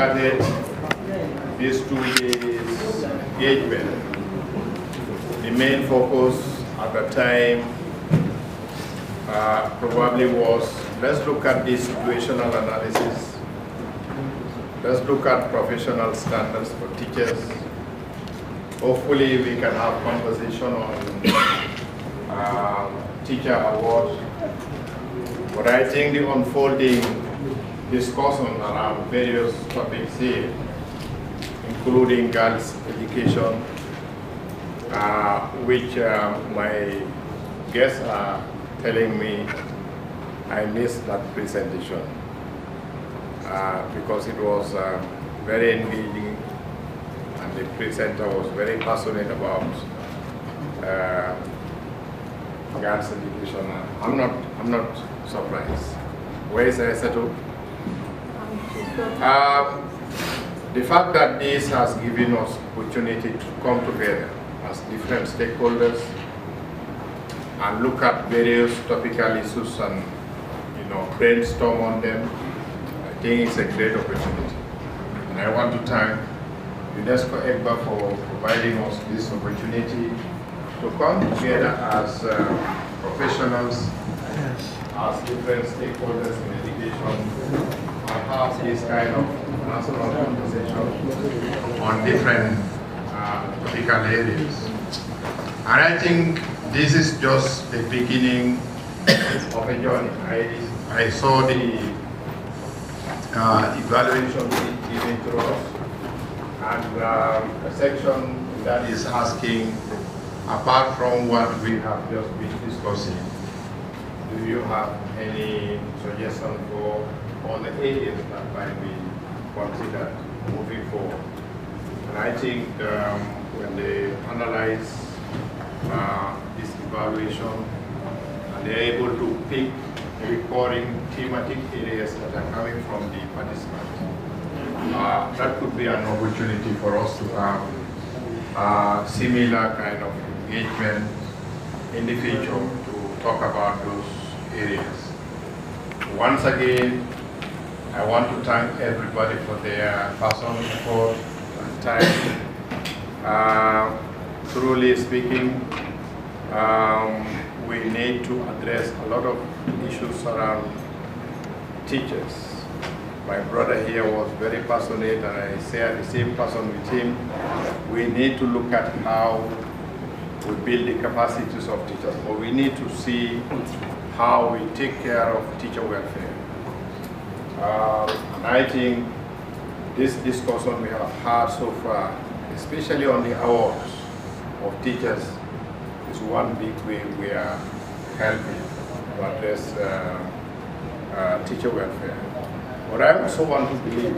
Started these 2 days engagement. The main focus at the time probably was, let's look at the situational analysis. Let's look at professional standards for teachers. Hopefully we can have conversation on teacher awards. But I think the unfolding discussion around various topics here, including girls' education, which my guests are telling me I missed that presentation because it was very engaging and the presenter was very passionate about girls' education. I'm not surprised. Where is Aisato? The fact that this has given us opportunity to come together as different stakeholders and look at various topical issues and brainstorm on them, I think it's a great opportunity. And I want to thank UNESCO EGBA for providing us this opportunity to come together as professionals, as different stakeholders in education, and have this kind of national conversation on different topical areas. And I think this is just the beginning of a journey. I saw the evaluation given to us, and a section that is asking, apart from what we have just been discussing, do you have any suggestion for all the areas that might be considered moving forward? And I think when they analyze this evaluation and they're able to pick recurring thematic areas that are coming from the participants, that could be an opportunity for us to have similar kind of engagement in the future to talk about those areas. Once again, I want to thank everybody for their personal support and time. Truly speaking, we need to address a lot of issues around teachers. My brother here was very passionate, and I share the same passion with him. We need to look at how we build the capacities of teachers, but we need to see how we take care of teacher welfare. And I think this discussion we have had so far, especially on the awards of teachers, is one big way we are helping to address teacher welfare. But I also want to believe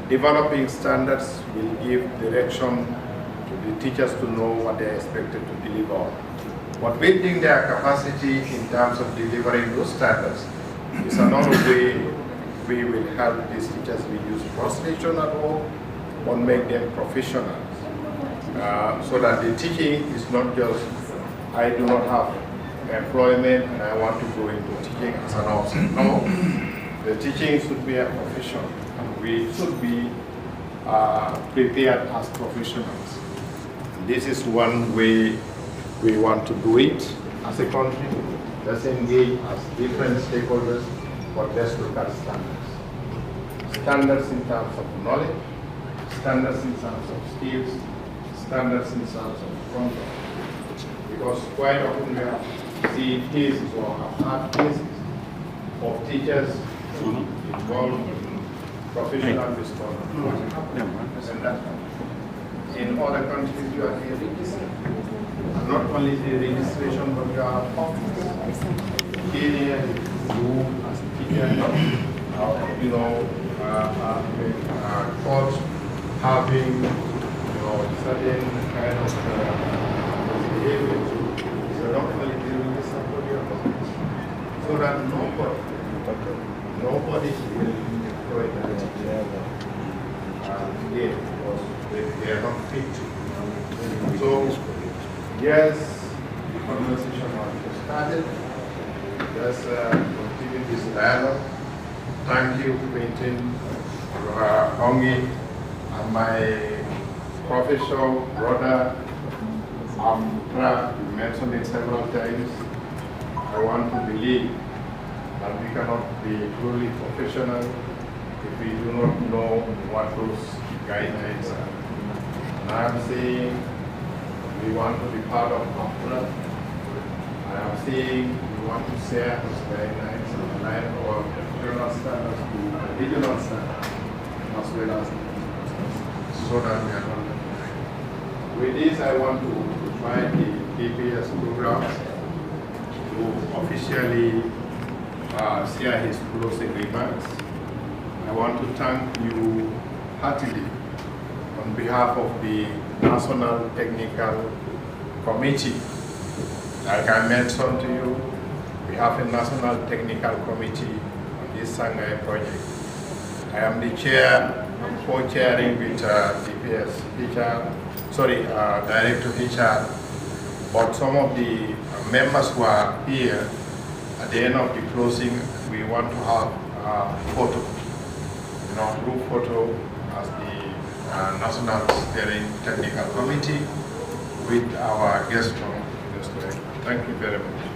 developing standards will give direction to the teachers to know what they are expected to deliver. But building their capacity in terms of delivering those standards is another way we will help these teachers reduce frustration at all, but make them professionals. So that the teaching is not just, I do not have employment and I want to go into teaching as an option. No, the teaching should be a profession, and we should be prepared as professionals. This is one way we want to do it as a country. Let's engage as different stakeholders, but let's look at standards. Standards in terms of knowledge, standards in terms of skills, standards in terms of conduct. Because quite often we have seen cases or have had cases of teachers involved in professional misconduct. And that in other countries you are registration. Not only the registration, but you are office. Kenya, you as a teacher, courts having certain kind of behavior. So not only the register for your office. So that nobody will employ that because they are not fit. So yes, the conversation has just started. Let's continue this dialogue. Thank you, Quentin, Hongi, and my professor, brother, you mentioned it several times. I want to believe that we cannot be truly professional if we do not know what those guidelines are. And I am saying we want to be part of APRA. I am saying we want to share those guidelines and align our professional standards to the regional standards as well as so that we are not. With this, I want to invite the DPS program to officially share his closing remarks. I want to thank you heartily on behalf of the National Technical Committee. Like I mentioned to you, we have a National Technical Committee on this Shanghai project. I am the chair, I'm co-chairing with DPS HR, Director HR, but some of the members who are here, at the end of the closing, we want to have a photo, group photo as the National Steering Technical Committee with our guest from the Thank you very much.